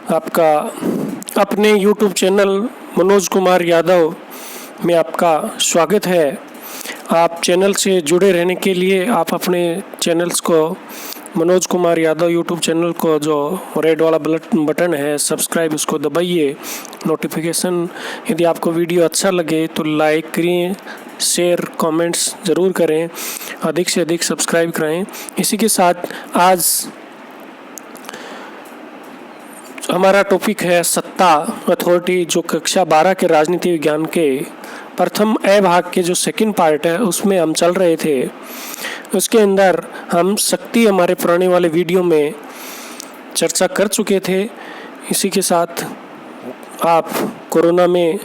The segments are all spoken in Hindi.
आपका अपने YouTube चैनल मनोज कुमार यादव में आपका स्वागत है। आप चैनल से जुड़े रहने के लिए आप अपने चैनल्स को मनोज कुमार यादव YouTube चैनल को जो रेड वाला बटन है सब्सक्राइब उसको दबाइए। नोटिफिकेशन यदि आपको वीडियो अच्छा लगे तो लाइक करिए, शेयर कमेंट्स ज़रूर करें, अधिक से अधिक सब्सक्राइब कराएं। इसी के साथ आज हमारा टॉपिक है सत्ता अथॉरिटी, जो कक्षा 12 के राजनीति विज्ञान के प्रथम ए भाग के जो सेकंड पार्ट है उसमें हम चल रहे थे। उसके अंदर हम शक्ति हमारे पुराने वाले वीडियो में चर्चा कर चुके थे। इसी के साथ आप कोरोना में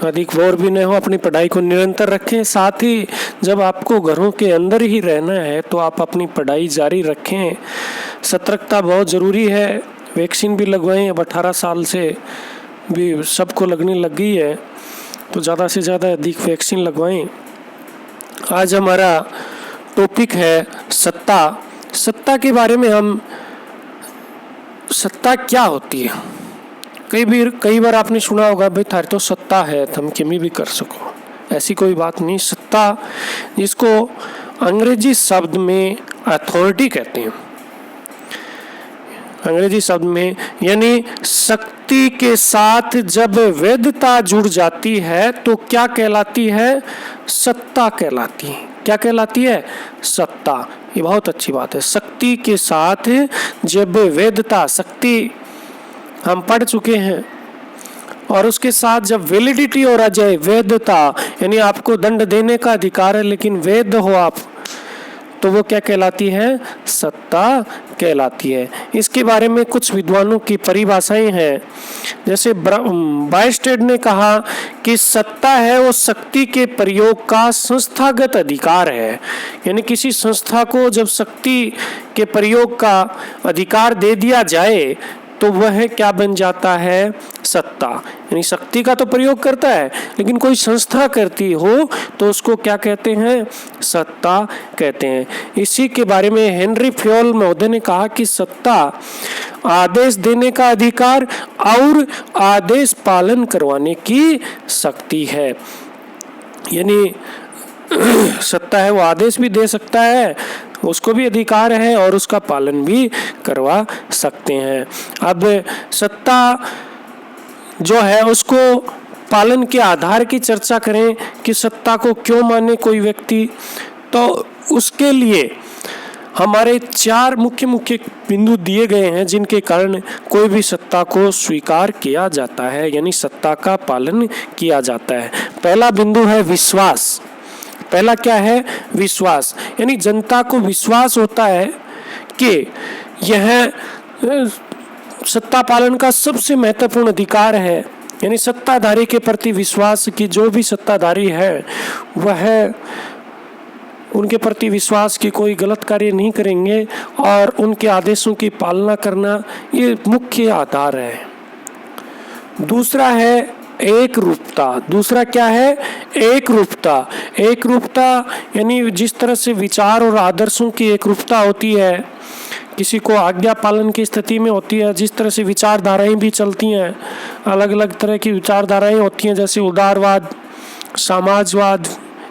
अधिक बोर भी न हो, अपनी पढ़ाई को निरंतर रखें। साथ ही जब आपको घरों के अंदर ही रहना है तो आप अपनी पढ़ाई जारी रखें। सतर्कता बहुत ज़रूरी है। वैक्सीन भी लगवाएं, अब 18 साल से भी सबको लगने लग गई है तो ज़्यादा से ज़्यादा अधिक वैक्सीन लगवाएं। आज हमारा टॉपिक है सत्ता। सत्ता के बारे में हम सत्ता क्या होती है, कई बार आपने सुना होगा भाई थारी तो सत्ता है तुम किमी भी कर सको। ऐसी कोई बात नहीं। सत्ता जिसको अंग्रेजी शब्द में अथॉरिटी कहते हैं, अंग्रेजी शब्द में, यानी शक्ति के साथ जब वैधता जुड़ जाती है तो क्या कहलाती है? सत्ता कहलाती है। क्या कहलाती है? सत्ता। ये बहुत अच्छी बात है। शक्ति के साथ जब वैधता, शक्ति हम पढ़ चुके हैं, और उसके साथ जब वैलिडिटी और आ जाए, वैधता यानी आपको दंड देने का अधिकार है लेकिन वैध हो आप, तो वो क्या कहलाती है? सत्ता कहलाती है। इसके बारे में कुछ विद्वानों की परिभाषाएं हैं। जैसे बायस्टेड ने कहा कि सत्ता है वो शक्ति के प्रयोग का संस्थागत अधिकार है। यानी किसी संस्था को जब शक्ति के प्रयोग का अधिकार दे दिया जाए तो वह क्या बन जाता है? सत्ता। यानी शक्ति का तो प्रयोग करता है लेकिन कोई संस्था करती हो तो उसको क्या कहते हैं? सत्ता कहते हैं। इसी के बारे में हेनरी फ्योल महोदय ने कहा कि सत्ता आदेश देने का अधिकार और आदेश पालन करवाने की शक्ति है। यानी सत्ता है वो आदेश भी दे सकता है, उसको भी अधिकार है और उसका पालन भी करवा सकते हैं। अब सत्ता जो है उसको पालन के आधार की चर्चा करें कि सत्ता को क्यों माने कोई व्यक्ति, तो उसके लिए हमारे 4 मुख्य बिंदु दिए गए हैं जिनके कारण कोई भी सत्ता को स्वीकार किया जाता है, यानी सत्ता का पालन किया जाता है। पहला बिंदु है विश्वास। पहला क्या है? विश्वास। यानी जनता को विश्वास होता है कि यह सत्ता पालन का सबसे महत्वपूर्ण अधिकार है। यानी सत्ताधारी के प्रति विश्वास कि जो भी सत्ताधारी है वह उनके प्रति विश्वास कि कोई गलत कार्य नहीं करेंगे और उनके आदेशों की पालना करना, ये मुख्य आधार है। दूसरा है एक रूपता। दूसरा क्या है? एक रूपता। एक रूपता यानी जिस तरह से विचार और आदर्शों की एक रूपता होती है, किसी को आज्ञा पालन की स्थिति में होती है, जिस तरह से विचारधाराएं भी चलती हैं, अलग अलग तरह की विचारधाराएं होती हैं, जैसे उदारवाद, समाजवाद,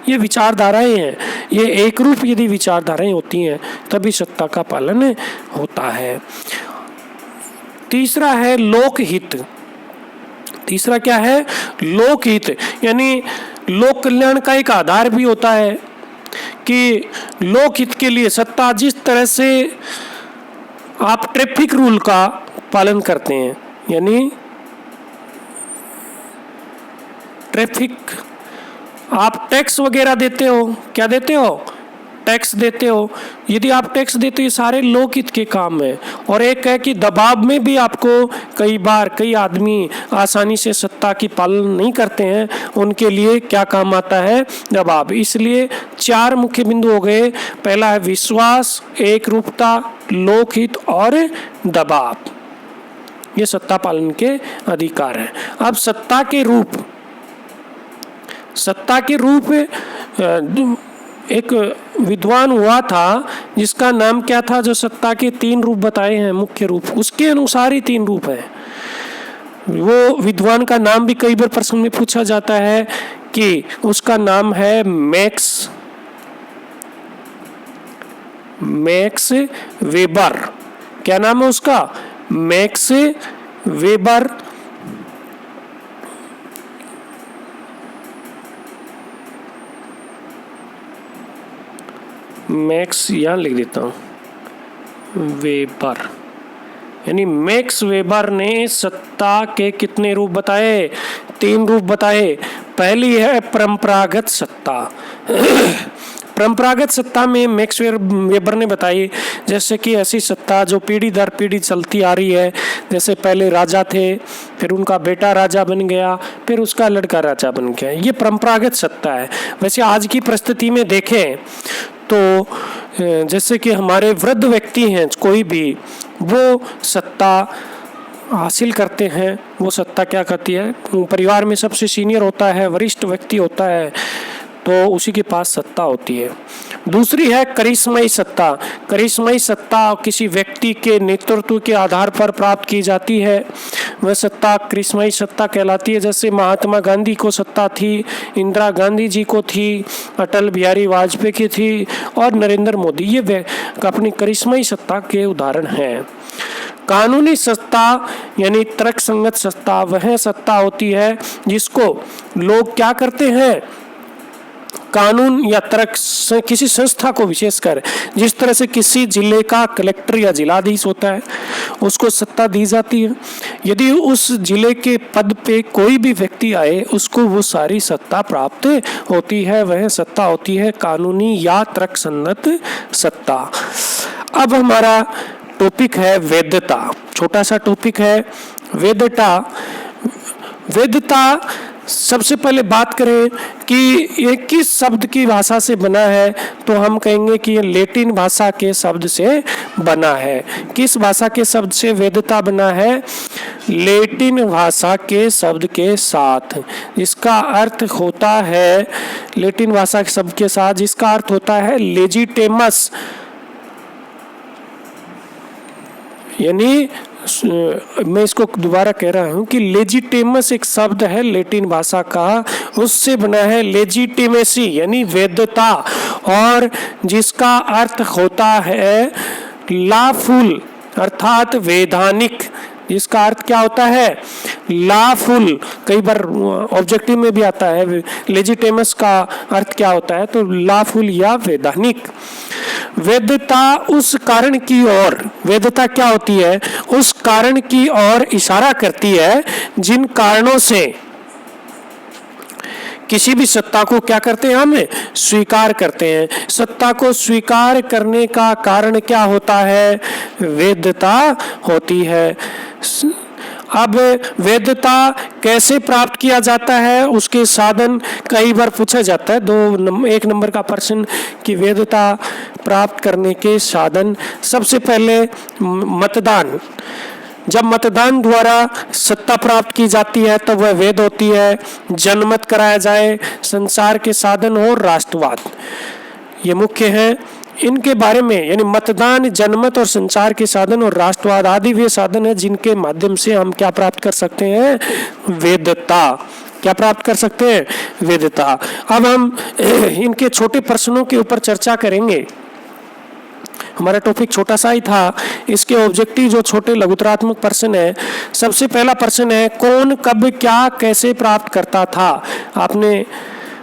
ये विचारधाराएं हैं। ये एक रूप यदि विचारधाराएं होती हैं तभी सत्ता का पालन होता है। तीसरा है लोकहित। तीसरा क्या है? लोकहित। यानी लोक कल्याण का एक आधार भी होता है कि लोकहित के लिए सत्ता, जिस तरह से आप ट्रैफिक रूल का पालन करते हैं, यानी ट्रैफिक, आप टैक्स वगैरह देते हो, क्या देते हो? टैक्स देते हो। यदि आप टैक्स देते हो, सारे लोकहित के काम है। और एक है कि दबाव में भी आपको कई आदमी आसानी से सत्ता की पालन नहीं करते हैं, उनके लिए क्या काम आता है? दबाव। इसलिए 4 मुख्य बिंदु हो गए। पहला है विश्वास, एक रूपता, लोकहित और दबाव। ये सत्ता पालन के अधिकार हैं। अब सत्ता के रूप एक विद्वान हुआ था जिसका नाम क्या था, जो सत्ता के 3 रूप बताए हैं मुख्य रूप, उसके अनुसार ही 3 रूप है। वो विद्वान का नाम भी कई बार प्रश्न में पूछा जाता है कि उसका नाम है मैक्स वेबर। क्या नाम है उसका? Max weber. मैक्स यहां लिख देता हूं, वेबर, यानी मैक्स वेबर ने सत्ता के कितने रूप बताए? 3 रूप बताए। पहली है परंपरागत सत्ता। परंपरागत सत्ता में मैक्स वेबर ने बताई जैसे कि ऐसी सत्ता जो पीढ़ी दर पीढ़ी चलती आ रही है, जैसे पहले राजा थे, फिर उनका बेटा राजा बन गया, फिर उसका लड़का राजा बन गया, ये परंपरागत सत्ता है। वैसे आज की परिस्थिति में देखें तो जैसे कि हमारे वृद्ध व्यक्ति हैं कोई भी, वो सत्ता हासिल करते हैं। वो सत्ता क्या करती है? परिवार में सबसे सीनियर होता है, वरिष्ठ व्यक्ति होता है, तो उसी के पास सत्ता होती है। दूसरी है करिश्माई सत्ता। करिश्माई सत्ता किसी व्यक्ति के नेतृत्व के आधार पर प्राप्त की जाती है, वह सत्ता करिश्माई सत्ता कहलाती है। जैसे महात्मा गांधी को सत्ता थी, इंदिरा गांधी जी को थी, अटल बिहारी वाजपेयी की थी और नरेंद्र मोदी, ये अपनी करिश्माई सत्ता के उदाहरण हैं। कानूनी सत्ता यानी तर्कसंगत सत्ता वह सत्ता होती है जिसको लोग क्या करते हैं? कानून या तर्क किसी संस्था को, विशेषकर जिस तरह से किसी जिले का कलेक्टर या जिलाधीश होता है, उसको सत्ता दी जाती है। यदि उस जिले के पद पे कोई भी व्यक्ति आए, उसको वो सारी सत्ता प्राप्त होती है। वह सत्ता होती है कानूनी या तर्कसंगत सत्ता। अब हमारा टॉपिक है वैधता। छोटा सा टॉपिक है वैधता। वैधता सबसे पहले बात करें कि ये किस शब्द की भाषा से बना है, तो हम कहेंगे कि ये लैटिन भाषा के शब्द से बना है। किस भाषा के शब्द से वैधता बना है? लैटिन भाषा के शब्द के साथ, जिसका अर्थ होता है, लैटिन भाषा के शब्द के साथ जिसका अर्थ होता है लेजिटिमस, यानी मैं इसको दोबारा कह रहा हूँ कि लेजिटिमस एक शब्द है लैटिन भाषा का, उससे बना है लेजिटिमेसी यानी वैधता, और जिसका अर्थ होता है लॉफुल अर्थात वैधानिक। इसका अर्थ क्या होता है? लॉफुल। कई बार ऑब्जेक्टिव में भी आता है लेजिटिमस का अर्थ क्या होता है, तो लॉफुल या वैधानिक। वैधता उस कारण की ओर, वैधता क्या होती है? उस कारण की ओर इशारा करती है जिन कारणों से किसी भी सत्ता को क्या करते हैं? हम स्वीकार करते हैं। सत्ता को स्वीकार करने का कारण क्या होता है? वैधता होती है। अब वैधता कैसे प्राप्त किया जाता है, उसके साधन कई बार पूछा जाता है। 1 नंबर का प्रश्न कि वैधता प्राप्त करने के साधन। सबसे पहले मतदान। जब मतदान द्वारा सत्ता प्राप्त की जाती है तो वह वैध होती है। जनमत कराया जाए, संचार के साधन हो, राष्ट्रवाद, ये मुख्य है। इनके बारे में यानी मतदान, जनमत और संचार के साधन और राष्ट्रवाद आदि वे साधन है जिनके माध्यम से हम क्या प्राप्त कर सकते हैं? वैधता। क्या प्राप्त कर सकते हैं? वैधता। अब हम इनके छोटे प्रश्नों के ऊपर चर्चा करेंगे। हमारा टॉपिक छोटा सा ही था, इसके ऑब्जेक्टिव जो छोटे लघुतरात्मक प्रश्न है। सबसे पहला प्रश्न है कौन, कब, क्या, कैसे प्राप्त करता था। आपने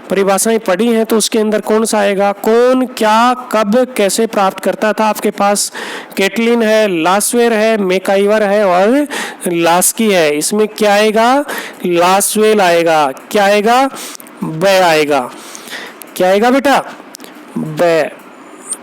परिभाषाएं पढ़ी हैं तो उसके अंदर कौन सा आएगा? कौन, क्या, कब, कैसे प्राप्त करता था। आपके पास कैटलिन है, लास्वेर है, मैकाइवर है और लास्की है। इसमें क्या आएगा? लास्वेल आएगा। क्या आएगा? ब आएगा। क्या आएगा बेटा? ब,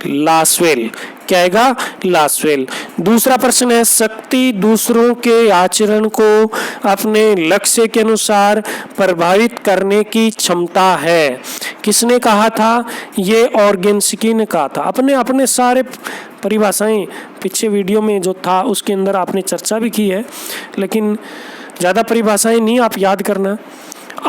लास्वेल। क्या आएगा? लास्वेल। दूसरा प्रश्न है शक्ति दूसरों के आचरण को अपने लक्ष्य के अनुसार प्रभावित करने की क्षमता है। किसने कहा था? ये ऑर्गेन्स्की ने कहा था। अपने सारे परिभाषाएं पिछले वीडियो में जो था उसके अंदर आपने चर्चा भी की है, लेकिन ज़्यादा परिभाषाएं नहीं आप याद करना।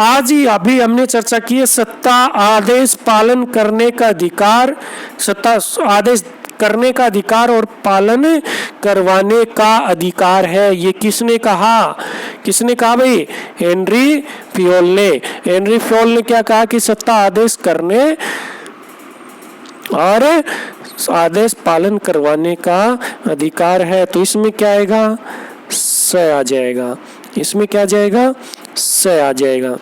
आज ही अभी हमने चर्चा की है सत्ता आदेश पालन करने का अधिकार, सत्ता आदेश करने का अधिकार और पालन करवाने का अधिकार है। ये किसने कहा? किसने कहा भाई? हेनरी फ्योल ने। हेनरी फ्योल ने क्या कहा कि सत्ता आदेश करने और आदेश पालन करवाने का अधिकार है। तो इसमें क्या आएगा? स आ जाएगा। इसमें क्या जाएगा? स आ जाएगा।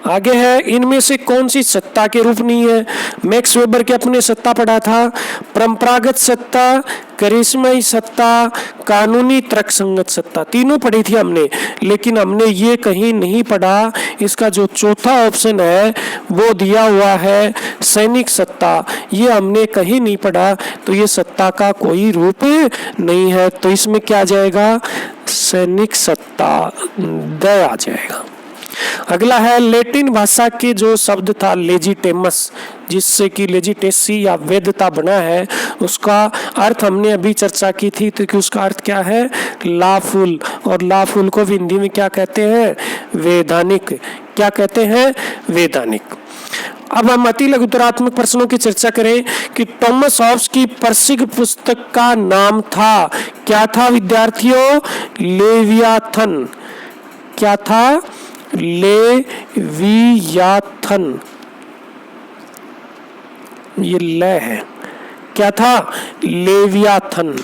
आगे है, इनमें से कौन सी सत्ता के रूप नहीं है? मैक्स वेबर के अपने सत्ता पढ़ा था, परंपरागत सत्ता, करिश्माई सत्ता, कानूनी तर्कसंगत सत्ता, तीनों पढ़ी थी हमने। लेकिन हमने ये कहीं नहीं पढ़ा, इसका जो चौथा ऑप्शन है वो दिया हुआ है सैनिक सत्ता, ये हमने कहीं नहीं पढ़ा। तो ये सत्ता का कोई रूप नहीं है। तो इसमें क्या आ जाएगा? सैनिक सत्ता द आ जाएगा। अगला है, लैटिन भाषा के जो शब्द था लेजिटेमस, जिससे कि लेजिटेसी या वैधता बना है, उसका अर्थ हमने अभी चर्चा की थी। तो कि उसका अर्थ क्या है? लॉफुल। और लॉफुल को भी हिंदी में क्या कहते हैं? वैधानिक। क्या कहते हैं? वैधानिक। अब हम अति लघुतरात्मक प्रश्नों की चर्चा करें कि थॉमस हॉब्स की प्रसिद्ध पुस्तक का नाम था, क्या था विद्यार्थियों? लेवियाथन। क्या था? लेवियाथन। ये ल है। क्या था? लेवियाथन।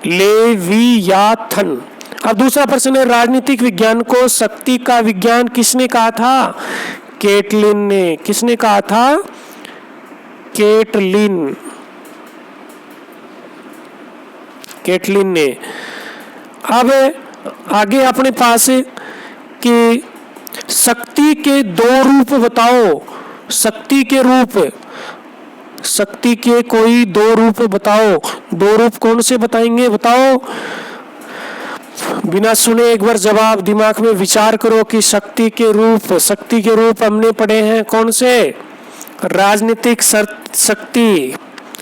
लेवियाथन। अब दूसरा प्रश्न है, राजनीतिक विज्ञान को शक्ति का विज्ञान किसने कहा था? कैटलिन ने। किसने कहा था? कैटलिन। कैटलिन ने। अब आगे अपने पास कि शक्ति के दो रूप बताओ। शक्ति के रूप, शक्ति के कोई दो रूप बताओ। दो रूप कौन से बताएंगे? बताओ। बिना सुने एक बार जवाब दिमाग में विचार करो कि शक्ति के रूप, शक्ति के रूप हमने पढ़े हैं कौन से? राजनीतिक शक्ति,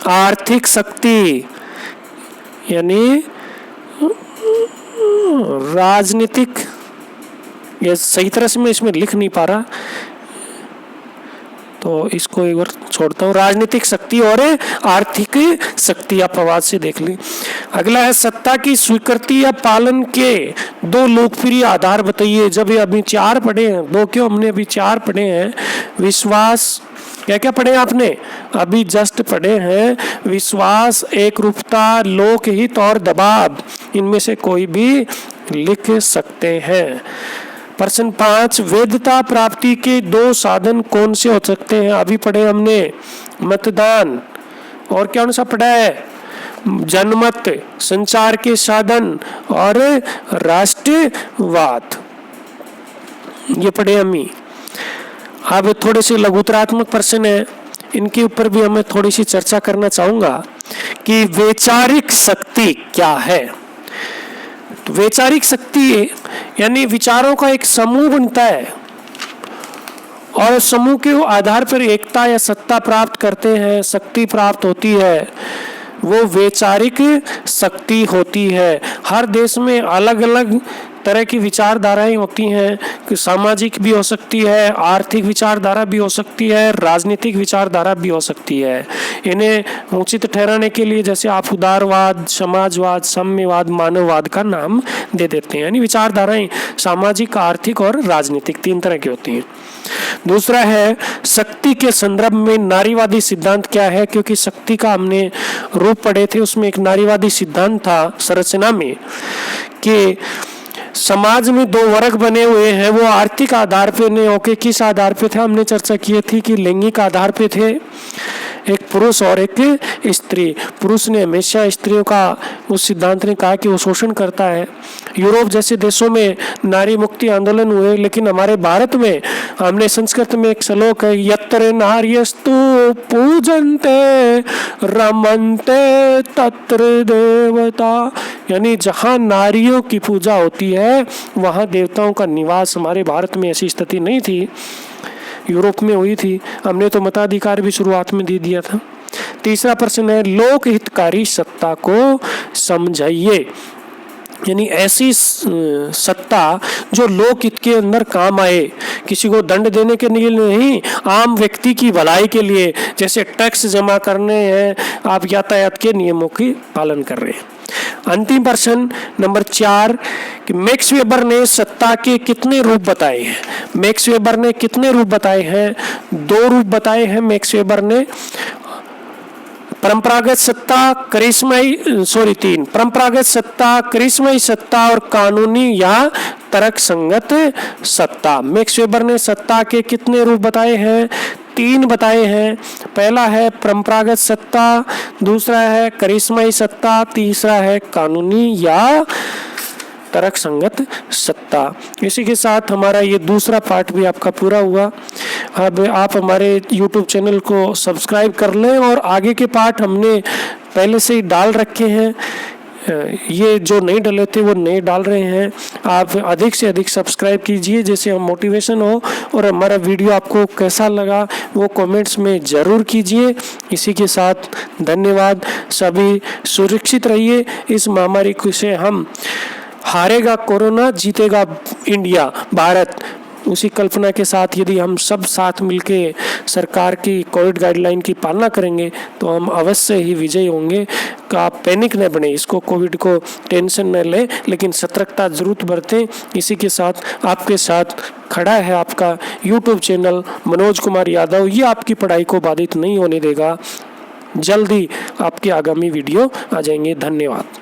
आर्थिक शक्ति, यानी राजनीतिक, ये सही तरह से मैं इसमें लिख नहीं पा रहा तो इसको एक बार छोड़ता हूँ। राजनीतिक शक्ति और आर्थिक शक्ति, आप आवाज से देख ली। अगला है, सत्ता की स्वीकृति या पालन के दो लोकप्रिय आधार बताइए। जब ये अभी 4 पढ़े हैं, 2 क्यों, हमने अभी 4 पढ़े हैं। विश्वास, क्या क्या पढ़े आपने? अभी जस्ट पढ़े हैं। विश्वास, एकरूपता, लोकहित और दबाव, इनमें से कोई भी लिख सकते हैं। प्रश्न 5, वैधता प्राप्ति के 2 साधन कौन से हो सकते हैं? अभी पढ़े हमने मतदान, और कौन सा पढ़ा है? जनमत, संचार के साधन और राष्ट्रवाद, ये पढ़े हम ही। अब थोड़े से लघुतरात्मक प्रश्न है, इनके ऊपर भी हमें थोड़ी सी चर्चा करना चाहूंगा कि वैचारिक शक्ति क्या है। तो वैचारिक शक्ति यानी विचारों का एक समूह बनता है और समूह के आधार पर एकता या सत्ता प्राप्त करते हैं, शक्ति प्राप्त होती है, वो वैचारिक शक्ति होती है। हर देश में अलग अलग तरह की विचारधाराएं होती हैं कि सामाजिक भी हो सकती है, आर्थिक विचारधारा भी हो सकती है, राजनीतिक विचारधारा भी हो सकती है। इन्हें उचित ठहराने के लिए जैसे आप उदारवाद, समाजवाद, साम्यवाद, मानववाद का नाम दे देते हैं। यानी विचारधाराएं सामाजिक, आर्थिक और राजनीतिक 3 तरह की होती हैं। दूसरा है, शक्ति के संदर्भ में नारीवादी सिद्धांत क्या है? क्योंकि शक्ति का हमने रूप पढ़े थे, उसमें एक नारीवादी सिद्धांत था संरचना में कि समाज में 2 वर्ग बने हुए हैं, वो आर्थिक आधार पे नहीं होके किस आधार पे थे? हमने चर्चा की थी कि लैंगिक आधार पे थे, एक पुरुष और एक स्त्री। पुरुष ने हमेशा स्त्रियों का, उस सिद्धांत ने कहा कि वो शोषण करता है। यूरोप जैसे देशों में नारी मुक्ति आंदोलन हुए, लेकिन हमारे भारत में हमने संस्कृत में एक श्लोक है, यत्र नार्यस्तु पूजन्ते रमन्ते तत्र देवता, यानी जहाँ नारियों की पूजा होती है वहाँ देवताओं का निवास। हमारे भारत में ऐसी स्थिति नहीं थी, यूरोप में हुई थी। हमने तो मताधिकार भी शुरुआत में दे दिया था। तीसरा प्रश्न है, लोक हितकारी सत्ता को समझाइए। यानी ऐसी सत्ता जो लोक हित के अंदर काम आए, किसी को दंड देने के लिए नहीं, आम व्यक्ति की भलाई के लिए। जैसे टैक्स जमा करने हैं, आप यातायात के नियमों की पालन कर रहे हैं। अंतिम प्रश्न नंबर 4 कि मैक्स वेबर ने सत्ता के कितने रूप बताए हैं? मैक्स वेबर ने कितने रूप बताए हैं? 2 रूप बताए हैं मैक्स वेबर ने। परंपरागत सत्ता, करिश्माई 3 परंपरागत सत्ता, करिश्माई सत्ता और कानूनी या तर्कसंगत सत्ता। मैक्स वेबर ने सत्ता के कितने रूप बताए हैं? 3 बताए हैं। पहला है परंपरागत सत्ता, दूसरा है करिश्माई सत्ता, तीसरा है कानूनी या तर्कसंगत सत्ता। इसी के साथ हमारा ये दूसरा पार्ट भी आपका पूरा हुआ। अब आप हमारे YouTube चैनल को सब्सक्राइब कर लें और आगे के पार्ट हमने पहले से ही डाल रखे हैं। ये जो नहीं डले थे वो नए डाल रहे हैं। आप अधिक से अधिक सब्सक्राइब कीजिए जैसे हम मोटिवेशन हो, और हमारा वीडियो आपको कैसा लगा वो कमेंट्स में ज़रूर कीजिए। इसी के साथ धन्यवाद। सभी सुरक्षित रहिए। इस महामारी से हम हारेगा कोरोना, जीतेगा इंडिया, भारत, उसी कल्पना के साथ यदि हम सब साथ मिलके सरकार की कोविड गाइडलाइन की पालना करेंगे तो हम अवश्य ही विजयी होंगे। का पैनिक न बने, इसको कोविड को टेंशन न लें, लेकिन सतर्कता जरूर बरतें। इसी के साथ आपके साथ खड़ा है आपका YouTube चैनल मनोज कुमार यादव। ये आपकी पढ़ाई को बाधित नहीं होने देगा। जल्दी आपके आगामी वीडियो आ जाएंगे। धन्यवाद।